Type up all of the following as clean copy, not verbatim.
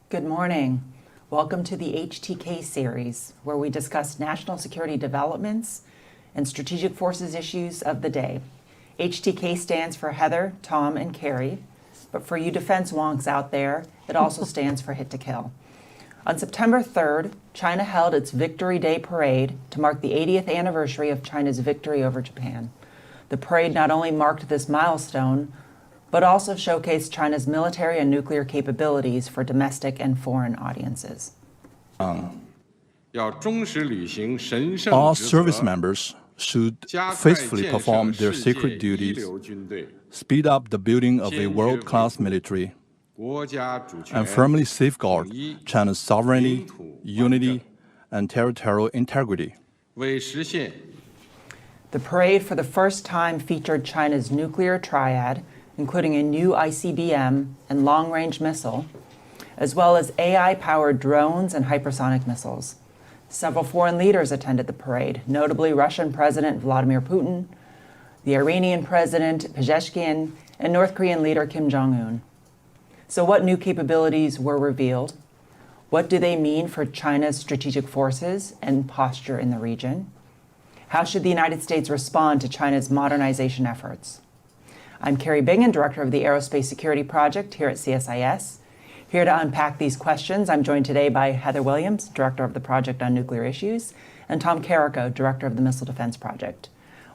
Good morning. Welcome to the HTK series, where we discuss national security developments and strategic forces issues of the day. HTK stands for Heather, Tom, and Kari, but for you defense wonks out there, it also stands for Hit to Kill. On September 3rd, China held its Victory Day parade to mark the 80th anniversary of China's victory over Japan. The parade not only marked this milestone, but also showcased China's military and nuclear capabilities for domestic and foreign audiences. All service members should faithfully perform their sacred duties, speed up the building of a world-class military, and firmly safeguard China's sovereignty, unity, and territorial integrity. The parade for the first time featured China's nuclear triad, including a new ICBM and long-range missile, as well as AI-powered drones and hypersonic missiles. Several foreign leaders attended the parade, notably Russian President Vladimir Putin, the Iranian President Pezeshkian, and North Korean leader Kim Jong-un. So what new capabilities were revealed? What do they mean for China's strategic forces and posture in the region? How should the United States respond to China's modernization efforts? I'm Kari Bingen, Director of the Aerospace Security Project here at CSIS. Here to unpack these questions, I'm joined today by Heather Williams, Director of the Project on Nuclear Issues, and Tom Karako, Director of the Missile Defense Project.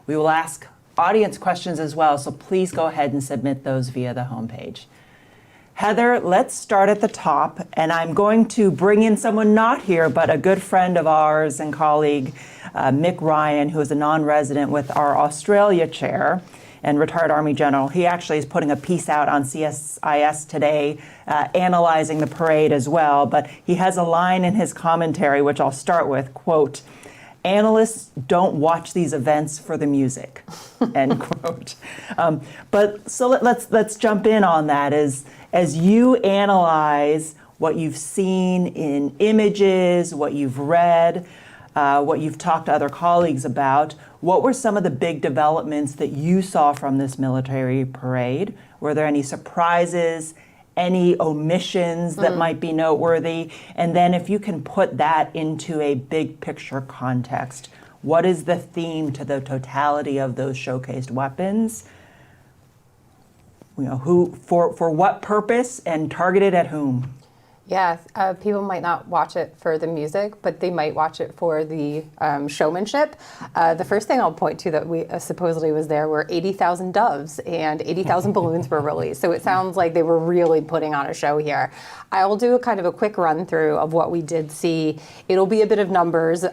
We will ask audience questions as well, so please go ahead and submit those via the homepage. Heather, let's start at the top, and I'm going to bring in someone not here, but a good friend of ours and colleague, Mick Ryan, who is a non-resident with our Australia chair and retired Army General. He actually is putting a piece out on CSIS today, analyzing the parade as well, but he has a line in his commentary, which I'll start with, quote, "Analysts don't watch these events for the music," end quote. But so let's jump in on that. As you analyze what you've seen in images, what you've read, what you've talked to other colleagues about, what were some of the big developments that you saw from this military parade? Were there any surprises, any omissions that might be noteworthy? And then if you can put that into a big picture context, what is the theme to the totality of those showcased weapons? You know, who, for what purpose, and targeted at whom? Yeah, people might not watch it for the music, but they might watch it for the showmanship. The first thing I'll point to that we supposedly was there were 80,000 doves and 80,000 balloons were released. So it sounds like they were really putting on a show here. I'll do a kind of a quick run through of what we did see. It'll be a bit of numbers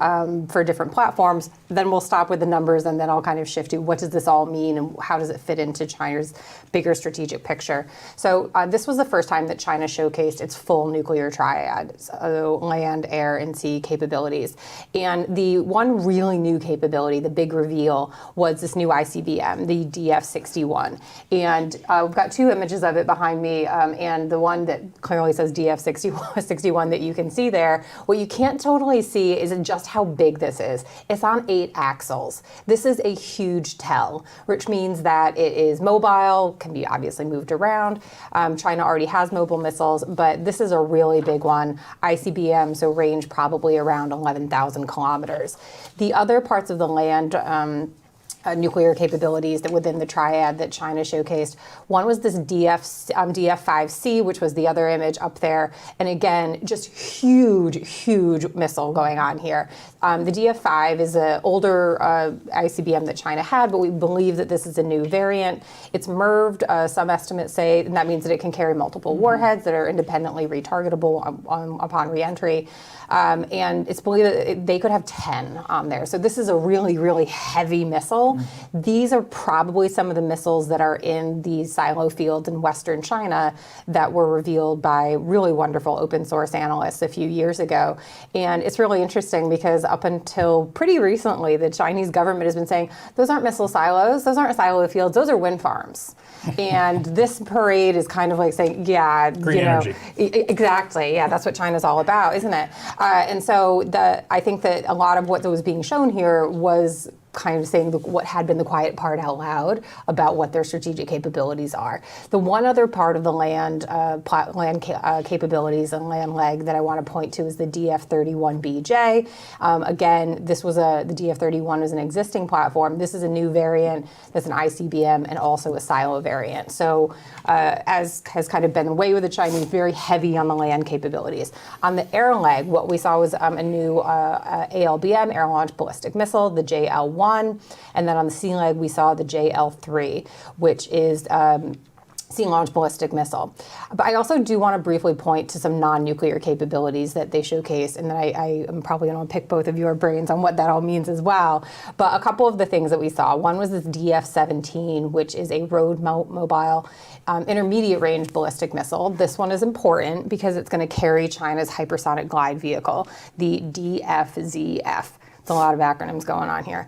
for different platforms. Then we'll stop with the numbers, and then I'll kind of shift to what does this all mean and how does it fit into China's bigger strategic picture. So this was the first time that China showcased its full nuclear triad, so land, air, and sea capabilities. And the one really new capability, the big reveal, was this new ICBM, the DF-61. And we've got two images of it behind me, and the one that clearly says DF-61 that you can see there. What you can't totally see is just how big this is. It's on 8 axles. This is a huge tell, which means that it is mobile, can be obviously moved around. China already has mobile missiles, but this is a really big one. ICBM, so range probably around 11,000 kilometers. The other parts of the land nuclear capabilities that within the triad that China showcased. One was this DF-5C, which was the other image up there. And again, just huge missile going on here. The DF-5 is an older ICBM that China had, but we believe that this is a new variant. It's MIRVed, some estimates say, and that means that it can carry multiple warheads that are independently retargetable upon reentry. And it's believed that they could have 10 on there. So this is a really heavy missile. These are probably some of the missiles that are in the silo fields in Western China that were revealed by really wonderful open source analysts a few years ago. And it's really interesting because up until pretty recently, the Chinese government has been saying, those aren't missile silos, those aren't silo fields, those are wind farms. And this parade is kind of like saying, yeah, green energy. Exactly. Yeah, that's what China's all about, isn't it? And so I think that a lot of what was being shown here was kind of saying what had been the quiet part out loud about what their strategic capabilities are. The one other part of the land capabilities and land leg that I want to point to is the DF-31BJ. Again, this was the DF-31 was an existing platform. This is a new variant that's an ICBM and also a silo variant. So as has kind of been the way with the Chinese, very heavy on the land capabilities. On the air leg, what we saw was a new ALBM, air-launched ballistic missile, the JL-1. And then on the sea leg, we saw the JL-3, which is sea-launched ballistic missile. But I also do want to briefly point to some non-nuclear capabilities that they showcased, and then I am probably going to pick both of your brains on what that all means as well. But a couple of the things that we saw, one was this DF-17, which is a road mobile intermediate range ballistic missile. This one is important because it's going to carry China's hypersonic glide vehicle, the DFZF. It's a lot of acronyms going on here.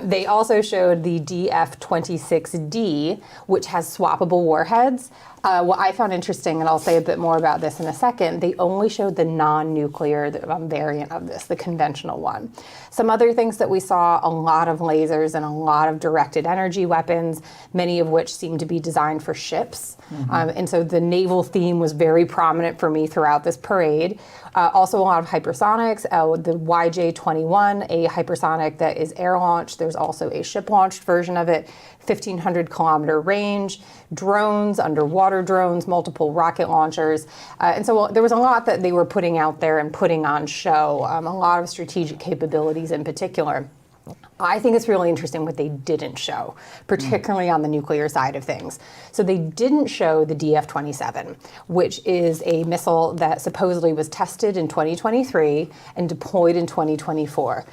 They also showed the DF-26D, which has swappable warheads. What I found interesting, and I'll say a bit more about this in a second, they only showed the non-nuclear variant of this, the conventional one. Some other things that we saw, a lot of lasers and a lot of directed energy weapons, many of which seem to be designed for ships. And so the naval theme was very prominent for me throughout this parade. Also a lot of hypersonics, the YJ-21, a hypersonic that is air-launched. There's also a ship-launched version of it, 1,500 kilometer range, drones, underwater drones, multiple rocket launchers. And so there was a lot that they were putting out there and putting on show, a lot of strategic capabilities in particular. I think it's really interesting what they didn't show, particularly on the nuclear side of things. So they didn't show the DF-27, which is a missile that supposedly was tested in 2023 and deployed in 2024.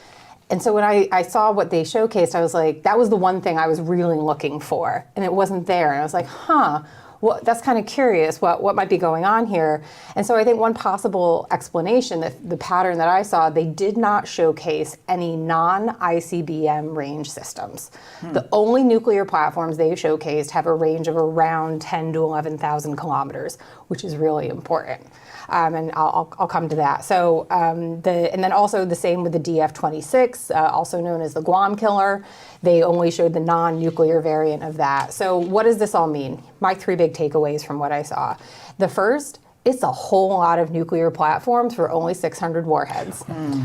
And so when I saw what they showcased, I was like, that was the one thing I was really looking for, and it wasn't there. And I was like, well, that's kind of curious what might be going on here. And so I think one possible explanation, that the pattern that I saw, they did not showcase any non-ICBM range systems. The only nuclear platforms they showcased have a range of around 10 to 11,000 kilometers, which is really important. And I'll come to that. So, and then also the same with the DF-26, also known as the Guam killer. They only showed the non-nuclear variant of that. So what does this all mean? My three big takeaways from what I saw. The first, it's a whole lot of nuclear platforms for only 600 warheads,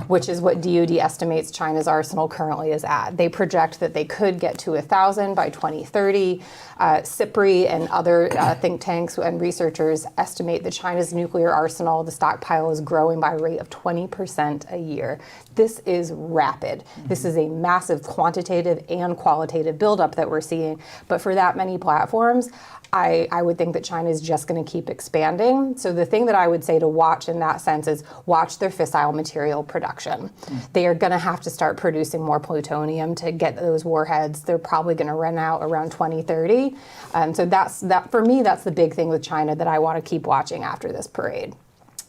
which is what DoD estimates China's arsenal currently is at. They project that they could get to 1,000 by 2030. CIPRI and other think tanks and researchers estimate that China's nuclear arsenal, the stockpile, is growing by a rate of 20% a year. This is rapid. This is a massive quantitative and qualitative buildup that we're seeing. But for that many platforms, I would think that China is just going to keep expanding. So the thing that I would say to watch in that sense is watch their fissile material production. They are going to have to start producing more plutonium to get those warheads. They're probably going to run out around 2030. So that for me, that's the big thing with China that I want to keep watching after this parade.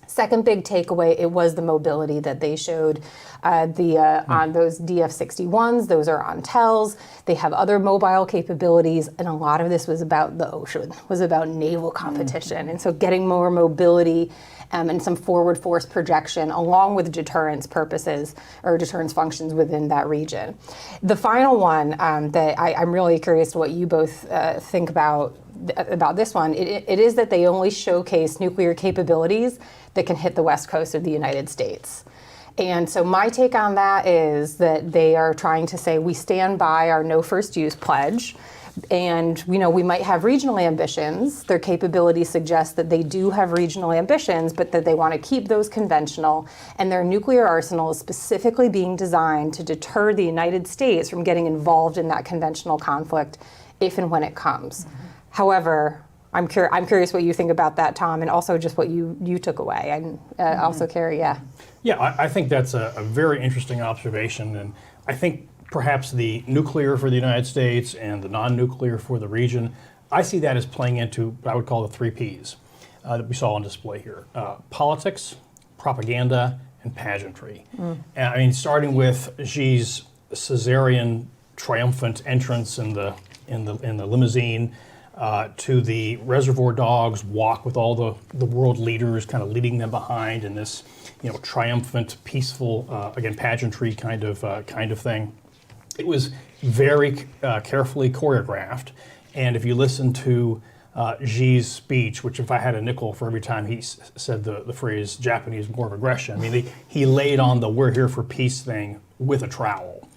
Second big takeaway, it was the mobility that they showed on those DF-61s. Those are on TELs. They have other mobile capabilities, and a lot of this was about the ocean, was about naval competition. And so getting more mobility and some forward force projection along with deterrence purposes or deterrence functions within that region. The final one that I'm really curious to what you both think about this one, it is that they only showcase nuclear capabilities that can hit the west coast of the United States. And so my take on that is that they are trying to say we stand by our no first use pledge. And we might have regional ambitions. Their capabilities suggest that they do have regional ambitions, but that they want to keep those conventional. And their nuclear arsenal is specifically being designed to deter the United States from getting involved in that conventional conflict if and when it comes. However, I'm curious what you think about that, Tom, and also just what you took away. And also, Kari, Yeah, I think that's a very interesting observation. And I think perhaps the nuclear for the United States and the non-nuclear for the region, I see that as playing into what I would call the 3 Ps that we saw on display here. Politics, propaganda, and pageantry. I mean, starting with Xi's Caesarean triumphant entrance in the limousine, to the Reservoir Dogs walk with all the world leaders kind of leading them behind in this triumphant, peaceful, again, pageantry kind of thing. It was very carefully choreographed, and if you listen to Xi's speech, which if I had a nickel for every time he said the phrase Japanese war of aggression, I mean, he laid on the "we're here for peace" thing with a trowel,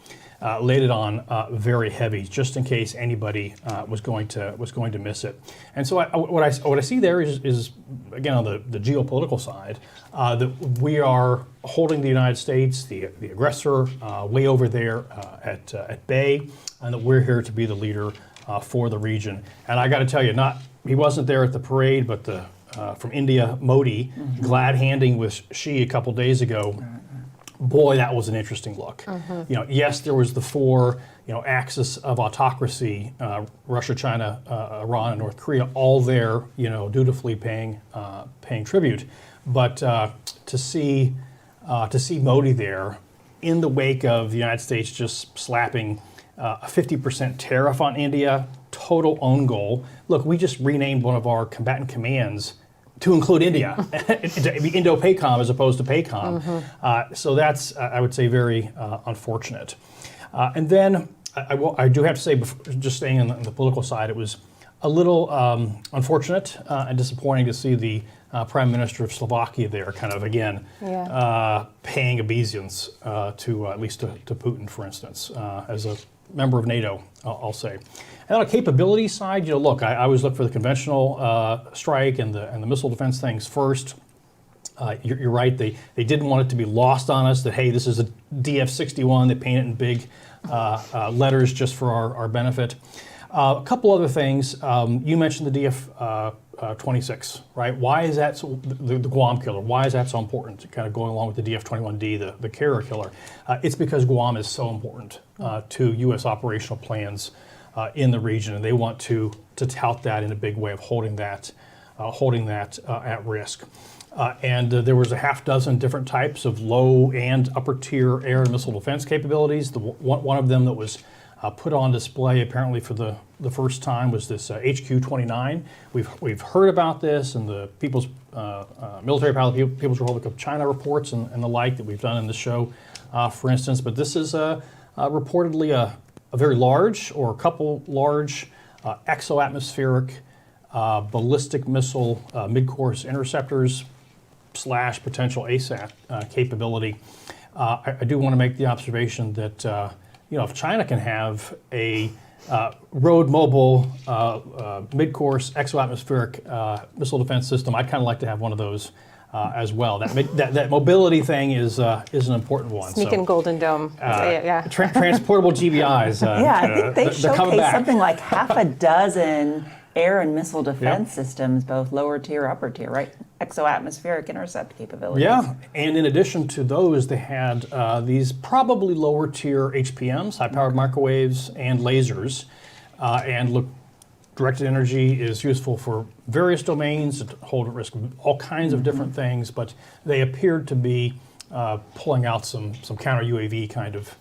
laid it on very heavy, just in case anybody was going to miss it. And so what I see there is again on the geopolitical side, that we are holding the United States, the aggressor, way over there at bay, and that we're here to be the leader for the region. And I got to tell you, he wasn't there at the parade, but from India, Modi, glad handing with Xi a couple days ago. Boy, that was an interesting look. Yes, there was the four, axis of autocracy: Russia, China, Iran, and North Korea, all there, dutifully paying tribute. But to see Modi there, in the wake of the United States just slapping a 50% tariff on India, total own goal. Look, we just renamed one of our combatant commands to include India, to be Indo-PACOM as opposed to PACOM. So that's, I would say, very unfortunate. And then I do have to say, just staying on the political side, it was a little unfortunate and disappointing to see the Prime Minister of Slovakia there kind of, again, paying obeisance to at least to Putin, for instance, as a member of NATO, I'll say. And on a capability side, look, I always look for the conventional strike and the missile defense things first. You're right, they didn't want it to be lost on us that, hey, this is a DF-61, they paint it in big letters just for our benefit. A couple other things. You mentioned the DF-26, right? Why is that the Guam killer? Why is that so important? Kind of going along with the DF-21D, the carrier killer. It's because Guam is so important to U.S. operational plans in the region, and they want to tout that in a big way of holding that at risk. And there was a half dozen different types of low and upper tier air and missile defense capabilities. One of them that was put on display apparently for the first time was this HQ-29. We've heard about this in the People's Military Pilot People's Republic of China reports and the like that we've done in the show, for instance. But this is reportedly a very large, or a couple large, exo-atmospheric ballistic missile mid-course interceptors / potential ASAT capability. I do want to make the observation that if China can have a road mobile mid-course exo-atmospheric missile defense system, I'd kind of like to have one of those as well. That mobility thing is an important one. Sneaking Golden Dome. Transportable GBIs. I think they coming showcased back. something like half a dozen air and missile defense systems, both lower tier, upper tier, right? Exo-atmospheric intercept capabilities. Yeah, and in addition to those, they had these probably lower tier HPMs, high-powered microwaves, and lasers. And look, directed energy is useful for various domains, to hold at risk all kinds of different things, but they appeared to be pulling out some counter UAV kind of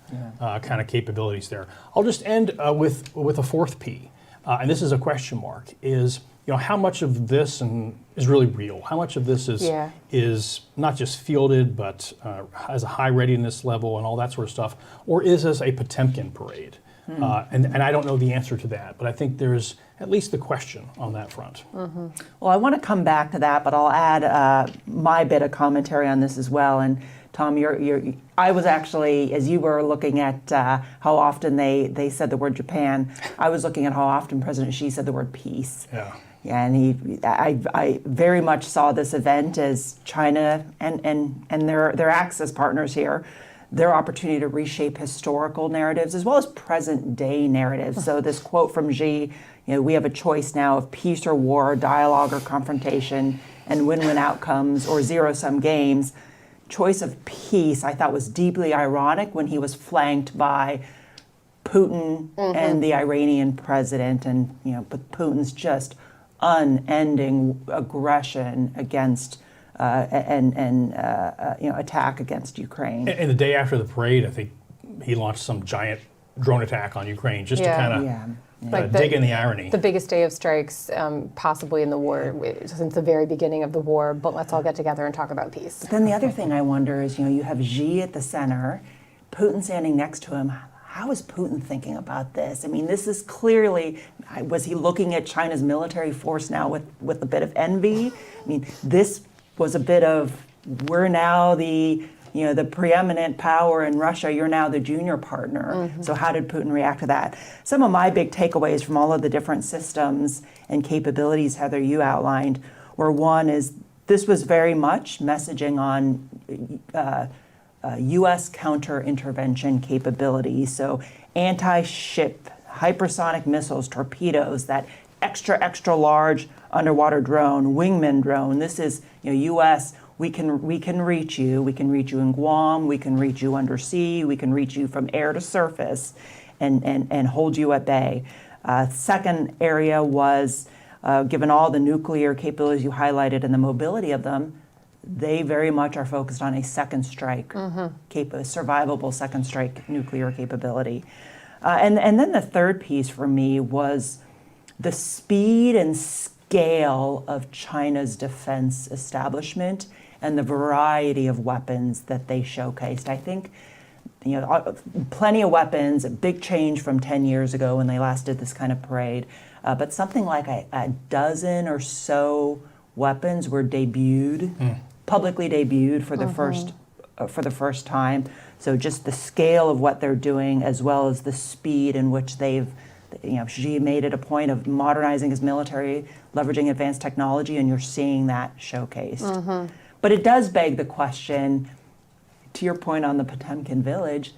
capabilities there. I'll just end with a fourth P, and this is a question mark: is how much of this is really real? How much of this is not just fielded, but has a high readiness level and all that sort of stuff, or is this a Potemkin parade? And I don't know the answer to that, but I think there's at least the question on that front. Well, I want to come back to that, but I'll add my bit of commentary on this as well. And Tom, I was actually, as you were looking at how often they said the word Japan, I was looking at how often President Xi said the word peace. Yeah. And I very much saw this event as China and their access partners here, their opportunity to reshape historical narratives as well as present day narratives. So this quote from Xi, we have a choice now of peace or war, dialogue or confrontation, and win-win outcomes or zero-sum games. Choice of peace, I thought, was deeply ironic when he was flanked by Putin and the Iranian president, and but Putin's just unending aggression against attack against Ukraine. And the day after the parade, I think he launched some giant drone attack on Ukraine just to kind of dig in the irony. The biggest day of strikes possibly in the war since the very beginning of the war, but let's all get together and talk about peace. But then the other thing I wonder is, you have Xi at the center, Putin standing next to him. how is Putin thinking about this? I mean, this is clearly, was he looking at China's military force now with a bit of envy? I mean, this was a bit of, we're now the preeminent power in Russia, you're now the junior partner. So how did Putin react to that? Some of my big takeaways from all of the different systems and capabilities, Heather, you outlined, were one is this was very much messaging on U.S. counter-intervention capabilities. So anti-ship, hypersonic missiles, torpedoes, that extra large underwater drone, wingman drone. This is, U.S., we can reach you. We can reach you in Guam. We can reach you undersea. We can reach you from air to surface and hold you at bay. Second area was, given all the nuclear capabilities you highlighted and the mobility of them, they very much are focused on a second strike, survivable second strike nuclear capability. And then the third piece for me was the speed and scale of China's defense establishment and the variety of weapons that they showcased. I think, plenty of weapons, a big change from 10 years ago when they last did this kind of parade, but something like a dozen or so weapons were publicly debuted for the first time. So just the scale of what they're doing, as well as the speed in which they've, Xi made it a point of modernizing his military, leveraging advanced technology, and you're seeing that showcased. But it does beg the question, to your point on the Potemkin village,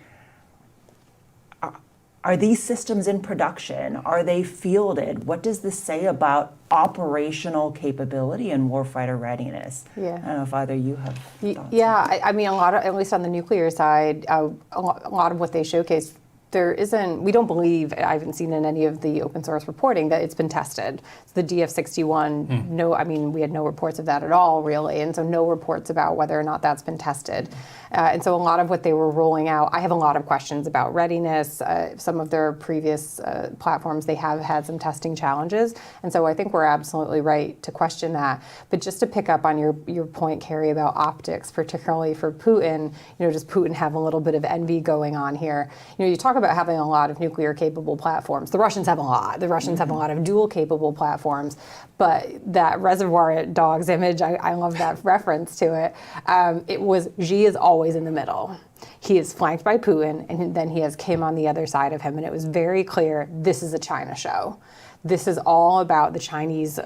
are these systems in production? Are they fielded? What does this say about operational capability and warfighter readiness? Yeah. I don't know if either you have thoughts. Yeah, I mean, a lot of, at least on the nuclear side, a lot of what they showcase, we don't believe, I haven't seen in any of the open source reporting that it's been tested. So the DF-61, we had no reports of that at all, really, and so no reports about whether or not that's been tested. And so a lot of what they were rolling out, I have a lot of questions about readiness. Some of their previous platforms, they have had some testing challenges, and so I think we're absolutely right to question that. But just to pick up on your point, Kari, about optics, particularly for Putin, does Putin have a little bit of envy going on here? You talk about having a lot of nuclear capable platforms. The Russians have a lot. The Russians have a lot of dual capable platforms. But that Reservoir Dogs image, I love that reference to it. Xi is always in the middle. He is flanked by Putin, and then he has Kim on the other side of him. And it was very clear, this is a China show. This is all about the Chinese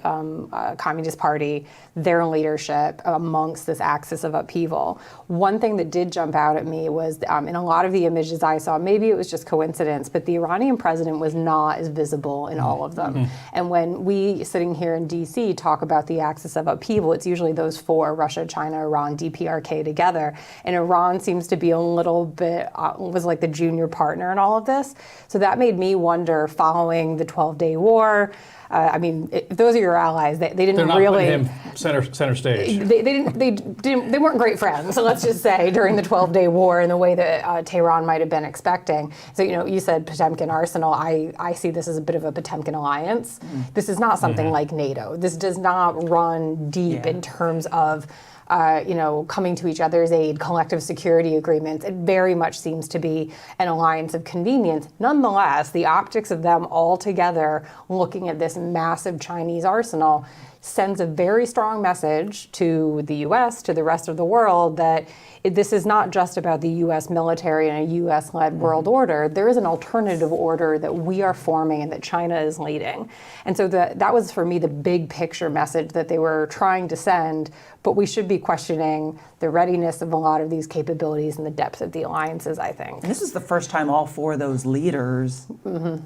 Communist Party, their leadership amongst this axis of upheaval. One thing that did jump out at me was in a lot of the images I saw, maybe it was just coincidence, but the Iranian president was not as visible in all of them. And when we, sitting here in DC, talk about the axis of upheaval, it's usually those four, Russia, China, Iran, DPRK together. And Iran seems to be a little bit, was like the junior partner in all of this. So that made me wonder, following the 12-day war, if those are your allies, they didn't They're not really putting him center stage. They weren't great friends. So let's just say during the 12-day war, in the way that Tehran might have been expecting. So you said Potemkin arsenal. I see this as a bit of a Potemkin alliance. This is not something like NATO. This does not run deep in terms of coming to each other's aid, collective security agreements. It very much seems to be an alliance of convenience. Nonetheless, the optics of them all together looking at this massive Chinese arsenal sends a very strong message to the U.S., to the rest of the world, that this is not just about the U.S. military and a U.S.-led world order. There is an alternative order that we are forming and that China is leading. And so that was, for me, the big picture message that they were trying to send, but we should be questioning the readiness of a lot of these capabilities and the depth of the alliances, I think. And this is the first time all four of those leaders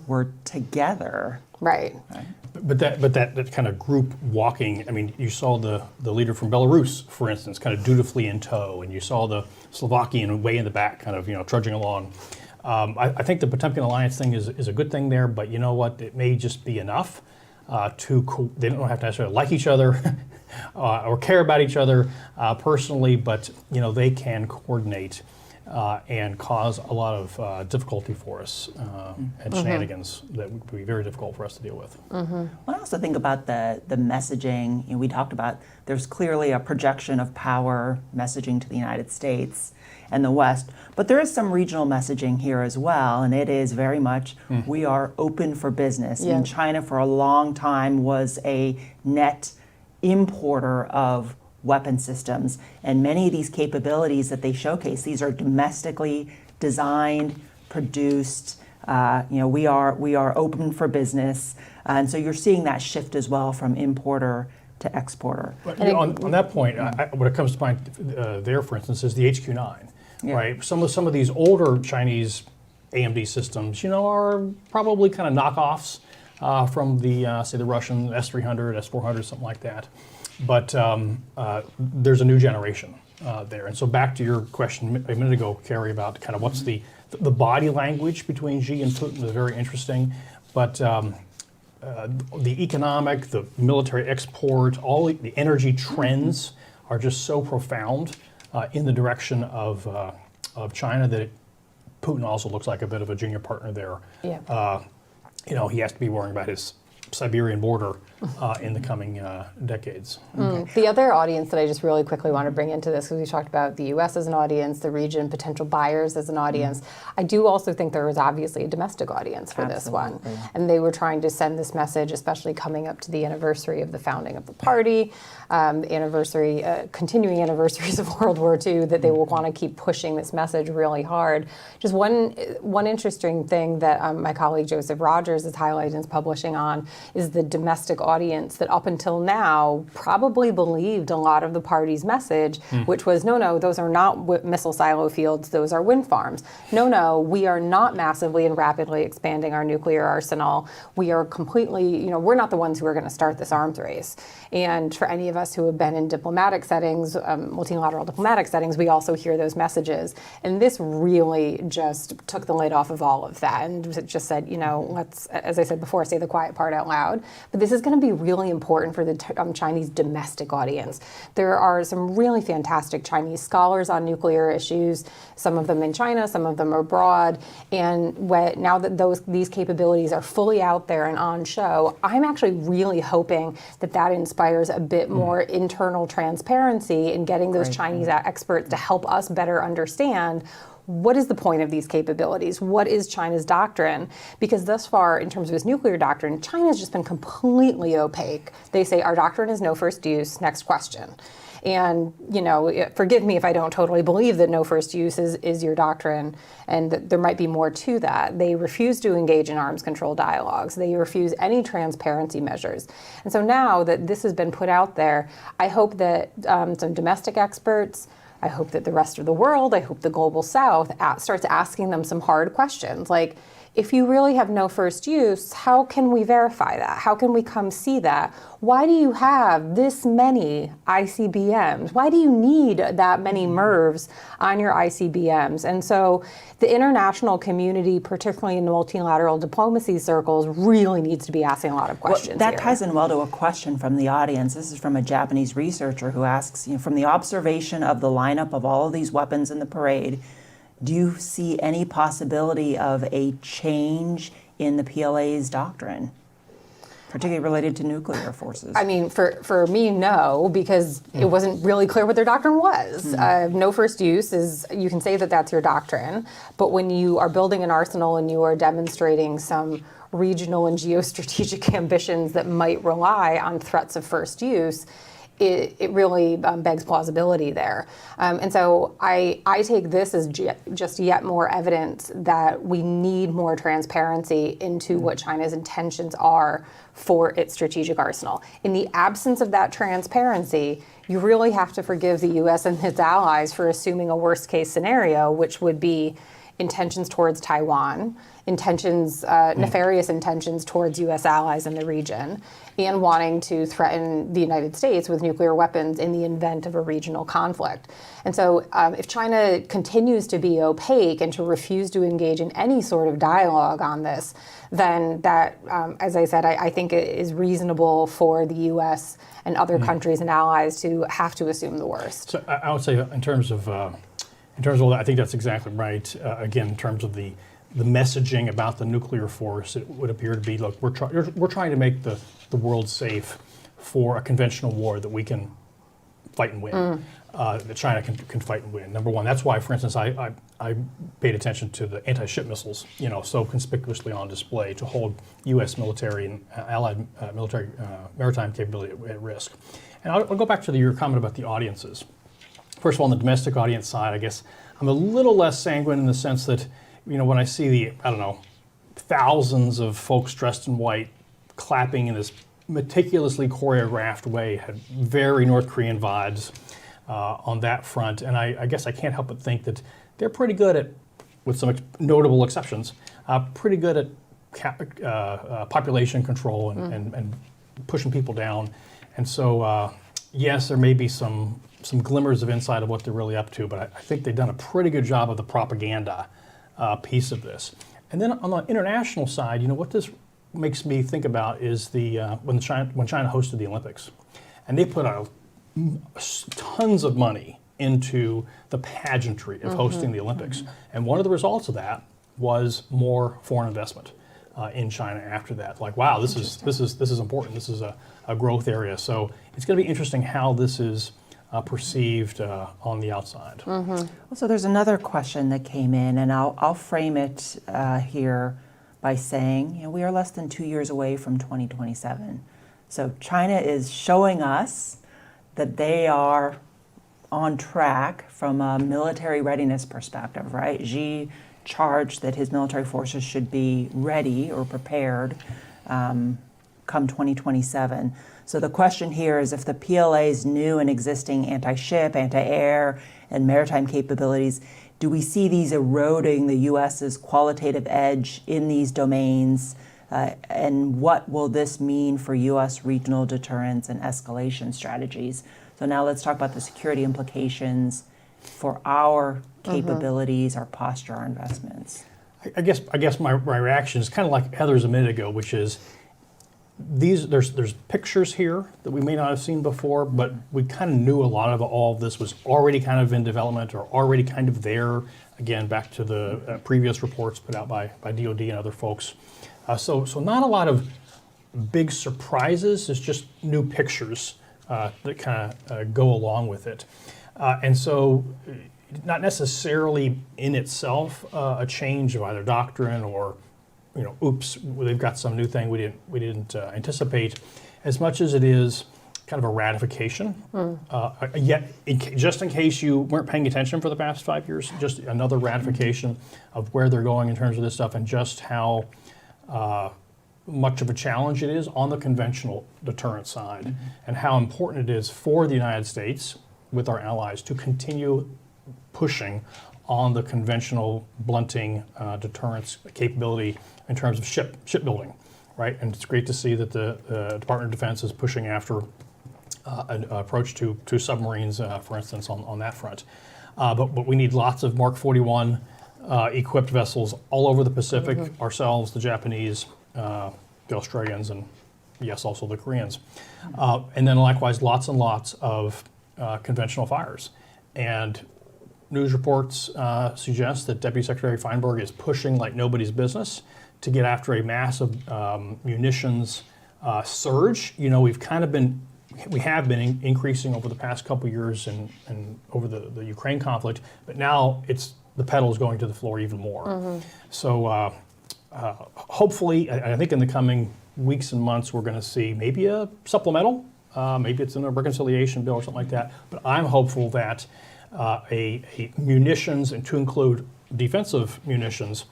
were together. Right. But that kind of group walking, you saw the leader from Belarus, for instance, kind of dutifully in tow, and you saw the Slovakian way in the back, kind of trudging along. I think the Potemkin alliance thing is a good thing there, but you know what? It may just be enough they don't have to necessarily like each other or care about each other personally, but they can coordinate and cause a lot of difficulty for us and shenanigans that would be very difficult for us to deal with. Well, I also think about the messaging. We talked about there's clearly a projection of power messaging to the United States and the West, but there is some regional messaging here as well, and it is very much we are open for business. Yeah. And China for a long time was a net importer of weapon systems, and many of these capabilities that they showcase, these are domestically designed, produced. We are open for business, and so you're seeing that shift as well from importer to exporter. But on that point, what it comes to mind there, for instance, is the HQ-9, right? Some of these older Chinese AMD systems, are probably kind of knockoffs from the say the Russian S-300, S-400, something like that. But there's a new generation there. And so back to your question a minute ago, Kari, about kind of what's the body language between Xi and Putin is very interesting. But the economic, the military export, all the energy trends are just so profound in the direction of China that Putin also looks like a bit of a junior partner there. Yeah. He has to be worrying about his Siberian border in the coming decades. The other audience that I just really quickly want to bring into this, because we talked about the U.S. as an audience, the region, potential buyers as an audience, I do also think there was obviously a domestic audience for this one. And they were trying to send this message, especially coming up to the anniversary of the founding of the party, continuing anniversaries of World War II, that they will want to keep pushing this message really hard. Just one interesting thing that my colleague Joseph Rogers is highlighting and is publishing on is the domestic audience that up until now probably believed a lot of the party's message, which was, no, those are not missile silo fields, those are wind farms. No, we are not massively and rapidly expanding our nuclear arsenal. We are completely, we're not the ones who are going to start this arms race. And for any of us who have been in diplomatic settings, multilateral diplomatic settings, we also hear those messages. And this really just took the lid off of all of that and just said, let's, as I said before, say the quiet part out loud. But this is going to be really important for the Chinese domestic audience. There are some really fantastic Chinese scholars on nuclear issues, some of them in China, some of them abroad. And now that these capabilities are fully out there and on show, I'm actually really hoping that inspires a bit more internal transparency in getting those Chinese experts to help us better understand what is the point of these capabilities? What is China's doctrine? Because thus far, in terms of its nuclear doctrine, China has just been completely opaque. They say our doctrine is no first use, next question. And, forgive me if I don't totally believe that no first use is your doctrine, and that there might be more to that. They refuse to engage in arms control dialogues. They refuse any transparency measures. And so now that this has been put out there, I hope that some domestic experts, I hope that the rest of the world, I hope the global South starts asking them some hard questions like, if you really have no first use, how can we verify that? How can we come see that? Why do you have this many ICBMs? Why do you need that many MIRVs on your ICBMs? And so the international community, particularly in multilateral diplomacy circles, really needs to be asking a lot of questions. That ties in well to a question from the audience. This is from a Japanese researcher who asks, from the observation of the lineup of all of these weapons in the parade, do you see any possibility of a change in the PLA's doctrine, particularly related to nuclear forces? I mean, for me, no, because it wasn't really clear what their doctrine was. No first use is, you can say that that's your doctrine, but when you are building an arsenal and you are demonstrating some regional and geostrategic ambitions that might rely on threats of first use, it really begs plausibility there. And so I take this as just yet more evidence that we need more transparency into what China's intentions are for its strategic arsenal. In the absence of that transparency, you really have to forgive the U.S. and its allies for assuming a worst case scenario, which would be intentions towards Taiwan, nefarious intentions towards U.S. allies in the region, and wanting to threaten the United States with nuclear weapons in the event of a regional conflict. And so if China continues to be opaque and to refuse to engage in any sort of dialogue on this, then that, as I said, I think it is reasonable for the U.S. and other countries and allies to have to assume the worst. So I would say in terms of In terms of, I think that's exactly right. Again, in terms of the messaging about the nuclear force, it would appear to be, look, we're trying to make the world safe for a conventional war that we can fight and win, that China can fight and win. Number one, that's why, for instance, I paid attention to the anti-ship missiles, so conspicuously on display to hold U.S. military and allied military maritime capability at risk. And I'll go back to your comment about the audiences. First of all, on the domestic audience side, I guess I'm a little less sanguine in the sense that, when I see thousands of folks dressed in white clapping in this meticulously choreographed way, had very North Korean vibes on that front. And I guess I can't help but think that they're pretty good at, with some notable exceptions, pretty good at population control and pushing people down. And so, yes, there may be some glimmers of insight of what they're really up to, but I think they've done a pretty good job of the propaganda piece of this. And then on the international side, what this makes me think about is when China hosted the Olympics, and they put out tons of money into the pageantry of hosting the Olympics, and one of the results of that was more foreign investment in China after that. Like, wow, this is important. This is a growth area. So it's going to be interesting how this is perceived on the outside. So there's another question that came in, and I'll frame it here by saying, we are less than 2 years away from 2027. So China is showing us that they are on track from a military readiness perspective, right? Xi charged that his military forces should be ready or prepared come 2027. So the question here is, if the PLA's new and existing anti-ship, anti-air, and maritime capabilities, do we see these eroding the U.S.'s qualitative edge in these domains? And what will this mean for U.S. regional deterrence and escalation strategies? So now let's talk about the security implications for our capabilities, our posture, our investments. I guess my reaction is kind of like Heather's a minute ago, which is there's pictures here that we may not have seen before, but we kind of knew a lot of all of this was already kind of in development or already kind of there. Again, back to the previous reports put out by DoD and other folks. So not a lot of big surprises. It's just new pictures that kind of go along with it. And so not necessarily in itself a change of either doctrine or, oops, they've got some new thing we didn't anticipate, as much as it is kind of a ratification. Yet, just in case you weren't paying attention for the past 5 years, just another ratification of where they're going in terms of this stuff and just how much of a challenge it is on the conventional deterrent side, and how important it is for the United States with our allies to continue pushing on the conventional blunting deterrence capability in terms of shipbuilding, right? And it's great to see that the Department of Defense is pushing after an approach to submarines, for instance, on that front. But we need lots of Mark 41 equipped vessels all over the Pacific, ourselves, the Japanese, the Australians, and yes, also the Koreans. And then likewise, lots and lots of conventional fires. And news reports suggest that Deputy Secretary Feinberg is pushing like nobody's business to get after a massive munitions surge. We have been increasing over the past couple of years and over the Ukraine conflict, but now the pedal is going to the floor even more. So hopefully, I think in the coming weeks and months, we're going to see maybe a supplemental, maybe it's in a reconciliation bill or something like that, but I'm hopeful that a munitions, and to include defensive munitions,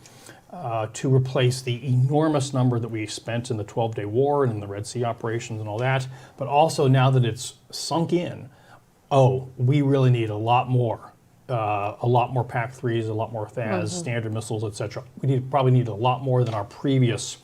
to replace the enormous number that we spent in the 12-day war and in the Red Sea operations and all that, but also now that it's sunk in, we really need a lot more PAC-3s, a lot more THAADs, standard missiles, et cetera. We probably need a lot more than our previous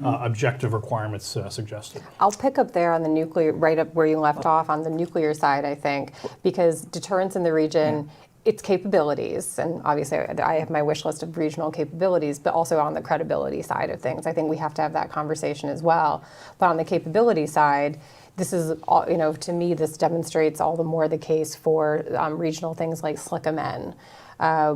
objective requirements suggested. I'll pick up there on the nuclear, right up where you left off on the nuclear side, I think, because deterrence in the region, its capabilities, and obviously I have my wish list of regional capabilities, but also on the credibility side of things. I think we have to have that conversation as well. But on the capability side, this is, all, to me, this demonstrates all the more the case for regional things like SLICAMEN,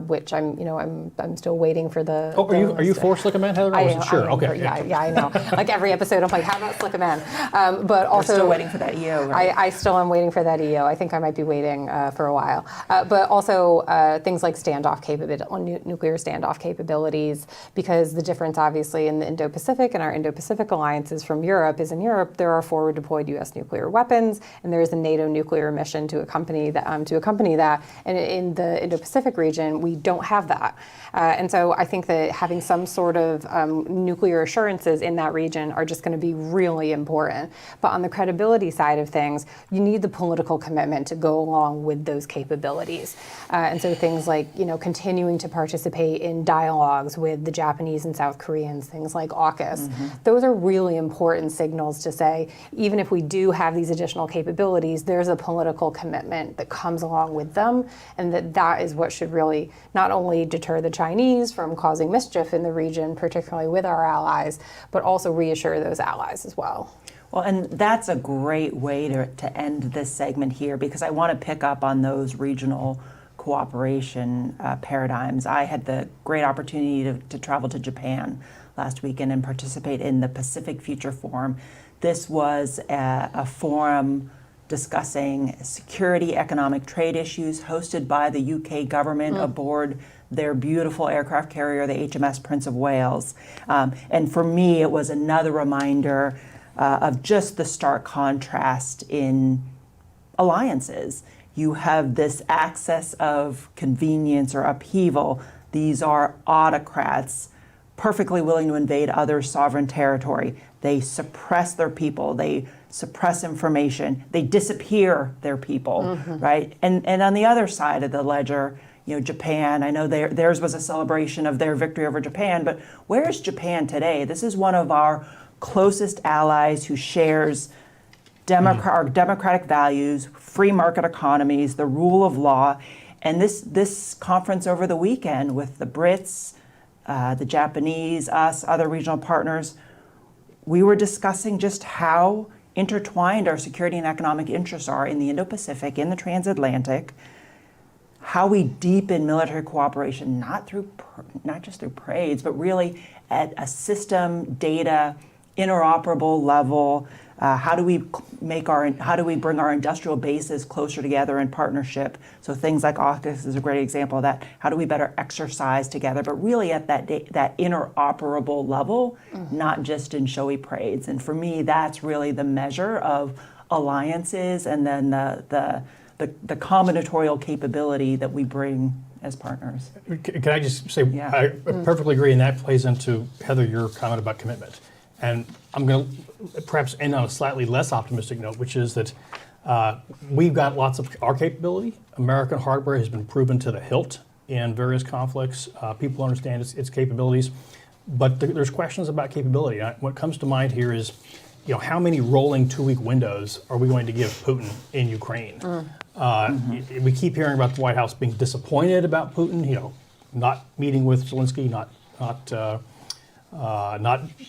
which I'm still waiting for the. Oh, are you for SLICAMEN, Heather? I wasn't sure. Okay. Yeah, I know. Like every episode, I'm like, how about SLICAMEN? But also, We're still waiting for that EO, right? I still am waiting for that EO. I think I might be waiting for a while. But also things like nuclear standoff capabilities, because the difference, obviously, in the Indo-Pacific and our Indo-Pacific alliances from Europe is in Europe there are forward deployed U.S. nuclear weapons, and there is a NATO nuclear mission to accompany that. And in the Indo-Pacific region, we don't have that. And so I think that having some sort of nuclear assurances in that region are just going to be really important. But on the credibility side of things, you need the political commitment to go along with those capabilities. And so things like, continuing to participate in dialogues with the Japanese and South Koreans, things like AUKUS, those are really important signals to say, even if we do have these additional capabilities, there's a political commitment that comes along with them, and that is what should really not only deter the Chinese from causing mischief in the region, particularly with our allies, but also reassure those allies as well. Well, and that's a great way to end this segment here, because I want to pick up on those regional cooperation paradigms. I had the great opportunity to travel to Japan last weekend and participate in the Pacific Future Forum. This was a forum discussing security, economic trade issues, hosted by the UK government aboard their beautiful aircraft carrier, the HMS Prince of Wales. And for me, it was another reminder of just the stark contrast in alliances. You have this access of convenience or upheaval. These are autocrats perfectly willing to invade other sovereign territory. They suppress their people. They suppress information. They disappear their people, right? And on the other side of the ledger, Japan, I know theirs was a celebration of their victory over Japan, but where is Japan today? This is one of our closest allies who shares our democratic values, free market economies, the rule of law. And this conference over the weekend with the Brits, the Japanese, us, other regional partners, we were discussing just how intertwined our security and economic interests are in the Indo-Pacific, in the transatlantic, how we deepen military cooperation, not just through parades, but really at a system, data, interoperable level. How do we bring our industrial bases closer together in partnership? So things like AUKUS is a great example of that. How do we better exercise together, but really at that interoperable level, not just in showy parades? And for me, that's really the measure of alliances, and then the combinatorial capability that we bring as partners. Can I just say, I perfectly agree, and that plays into, Heather, your comment about commitment. And I'm going to perhaps end on a slightly less optimistic note, which is that we've got lots of our capability. American hardware has been proven to the hilt in various conflicts. People understand its capabilities, but there's questions about capability. What comes to mind here is, how many rolling 2-week windows are we going to give Putin in Ukraine? We keep hearing about the White House being disappointed about Putin, not meeting with Zelensky, not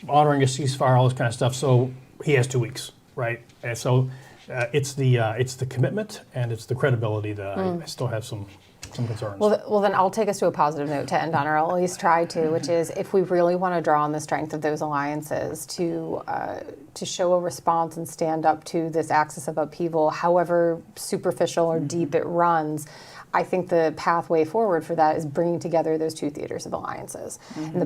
honoring a ceasefire, all this kind of stuff. So he has 2 weeks, right? And so it's the commitment and it's the credibility that I still have some concerns. Well, then I'll take us to a positive note to end on, or I'll at least try to, which is if we really want to draw on the strength of those alliances to show a response and stand up to this axis of upheaval, however superficial or deep it runs, I think the pathway forward for that is bringing together those two theaters of alliances. And the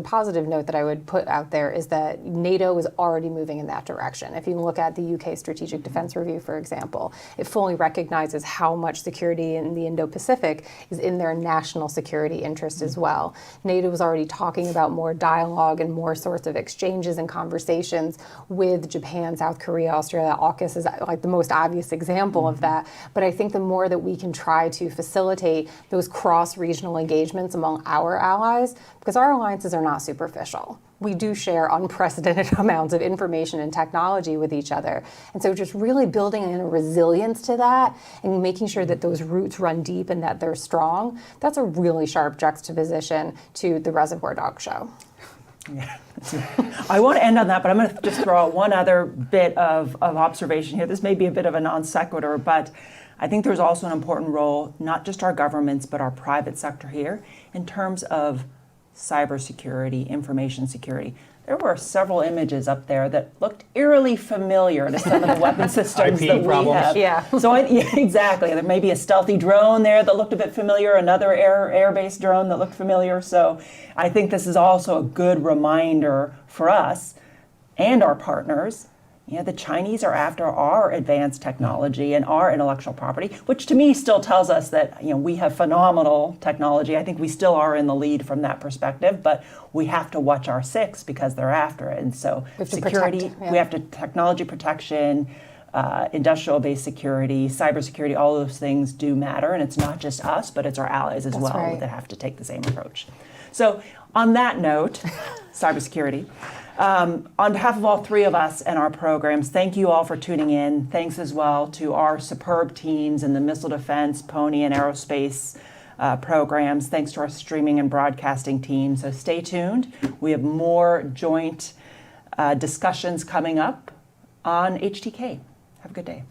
positive note that I would put out there is that NATO is already moving in that direction. If you look at the UK Strategic Defense Review, for example, it fully recognizes how much security in the Indo-Pacific is in their national security interest as well. NATO is already talking about more dialogue and more sorts of exchanges and conversations with Japan, South Korea, Australia. AUKUS is like the most obvious example of that. But I think the more that we can try to facilitate those cross-regional engagements among our allies, because our alliances are not superficial. We do share unprecedented amounts of information and technology with each other. And so just really building in a resilience to that and making sure that those roots run deep and that they're strong, that's a really sharp juxtaposition to the Reservoir Dogs show. I want to end on that, but I'm going to just throw out one other bit of observation here. This may be a bit of a non sequitur, but I think there's also an important role, not just our governments, but our private sector here, in terms of cybersecurity, information security. There were several images up there that looked eerily familiar to some of the weapon systems IP that we problems. have. Yeah. So exactly. There may be a stealthy drone there that looked a bit familiar, another air-based drone that looked familiar. So I think this is also a good reminder for us and our partners. The Chinese are after our advanced technology and our intellectual property, which to me still tells us that we have phenomenal technology. I think we still are in the lead from that perspective, but we have to watch our six because they're after it. And so security, we have to technology protection, industrial-based security, cybersecurity, all of those things do matter. And it's not just us, but it's our allies as well that have to take the same approach. So on that note, cybersecurity. On behalf of all three of us and our programs, thank you all for tuning in. Thanks as well to our superb teams in the missile defense, Pony, and aerospace programs. Thanks to our streaming and broadcasting team. So stay tuned. We have more joint discussions coming up on HTK. Have a good day.